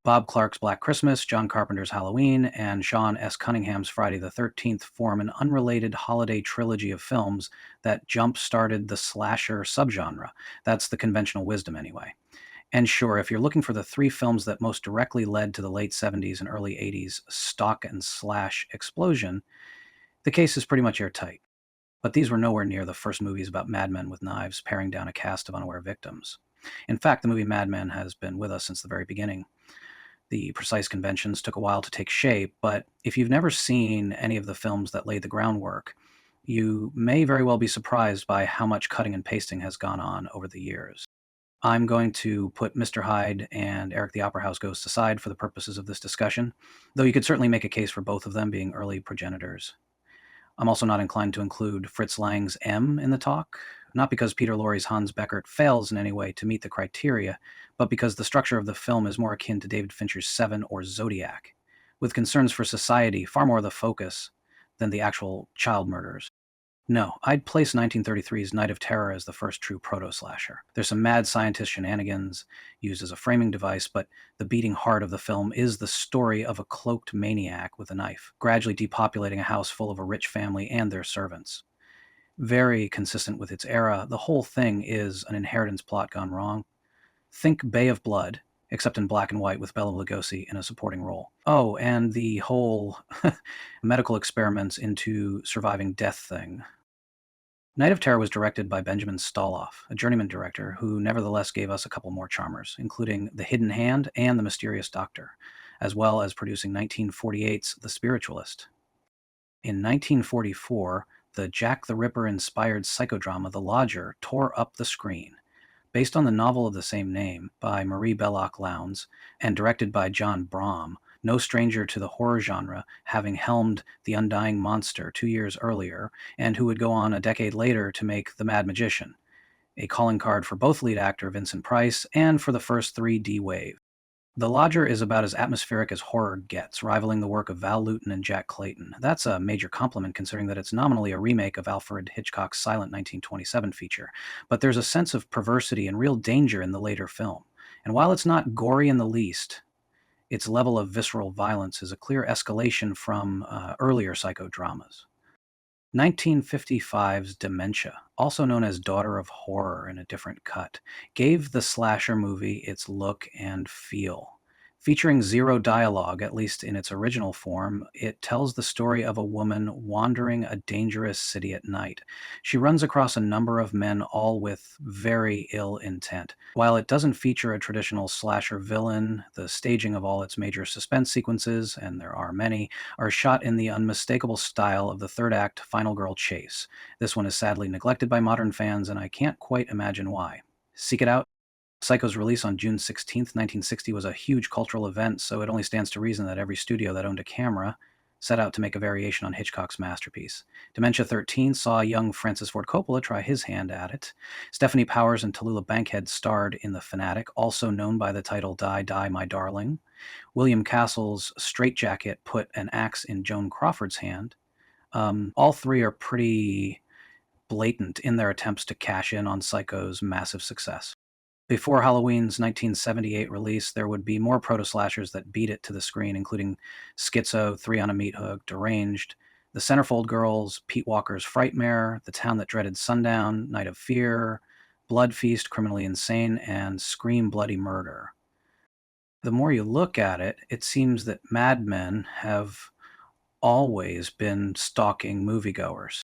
Bob Clark's Black Christmas, John Carpenter's Halloween, and Sean S. Cunningham's Friday the 13th form an unrelated holiday trilogy of films that jump-started the slasher subgenre. That's the conventional wisdom, anyway. And sure, if you're looking for the three films that most directly led to the late 70s and early 80s stock and slash explosion, the case is pretty much airtight. But these were nowhere near the first movies about madmen with knives paring down a cast of unaware victims. In fact, the movie Mad Men has been with us since the very beginning. The precise conventions took a while to take shape, but if you've never seen any of the films that laid the groundwork, you may very well be surprised by how much cutting and pasting has gone on over the years. I'm going to put Mr. Hyde and Eric the Opera House Ghost aside for the purposes of this discussion, though you could certainly make a case for both of them being early progenitors. I'm also not inclined to include Fritz Lang's M in the talk, not because Peter Lorre's Hans Beckert fails in any way to meet the criteria, but because the structure of the film is more akin to David Fincher's Seven or Zodiac, with concerns for society far more the focus than the actual child murders. No, I'd place 1933's Night of Terror as the first true proto-slasher. There's some mad scientist shenanigans used as a framing device, but the beating heart of the film is the story of a cloaked maniac with a knife, gradually depopulating a house full of a rich family and their servants. Very consistent with its era, the whole thing is an inheritance plot gone wrong. Think Bay of Blood, except in black and white with Bela Lugosi in a supporting role. Oh, and the whole medical experiments into surviving death thing. Night of Terror was directed by Benjamin Stoloff, a journeyman director who nevertheless gave us a couple more charmers, including The Hidden Hand and The Mysterious Doctor, as well as producing 1948's The Spiritualist. In 1944, the Jack the Ripper-inspired psychodrama The Lodger tore up the screen. Based on the novel of the same name by Marie Belloc Lowndes and directed by John Brahm, no stranger to the horror genre, having helmed The Undying Monster 2 years earlier, and who would go on a decade later to make The Mad Magician, a calling card for both lead actor Vincent Price and for the first 3D wave. The Lodger is about as atmospheric as horror gets, rivaling the work of Val Lewton and Jack Clayton. That's a major compliment considering that it's nominally a remake of Alfred Hitchcock's silent 1927 feature, but there's a sense of perversity and real danger in the later film. And while it's not gory in the least, its level of visceral violence is a clear escalation from earlier psychodramas. 1955's Dementia, also known as Daughter of Horror in a different cut, gave the slasher movie its look and feel. Featuring zero dialogue, at least in its original form, it tells the story of a woman wandering a dangerous city at night. She runs across a number of men, all with very ill intent. While it doesn't feature a traditional slasher villain, the staging of all its major suspense sequences, and there are many, are shot in the unmistakable style of the third act Final Girl Chase. This one is sadly neglected by modern fans, and I can't quite imagine why. Seek it out. Psycho's release on June 16, 1960 was a huge cultural event, so it only stands to reason that every studio that owned a camera set out to make a variation on Hitchcock's masterpiece. Dementia 13 saw young Francis Ford Coppola try his hand at it. Stephanie Powers and Tallulah Bankhead starred in The Fanatic, also known by the title Die, Die, My Darling. William Castle's Straitjacket put an axe in Joan Crawford's hand. All three are pretty blatant in their attempts to cash in on Psycho's massive success. Before Halloween's 1978 release, there would be more proto-slashers that beat it to the screen, including Schizo, Three on a Meat Hook, Deranged, The Centerfold Girls, Pete Walker's Frightmare, The Town That Dreaded Sundown, Night of Fear, Blood Feast, Criminally Insane, and Scream Bloody Murder. The more you look at it, it seems that madmen have always been stalking moviegoers.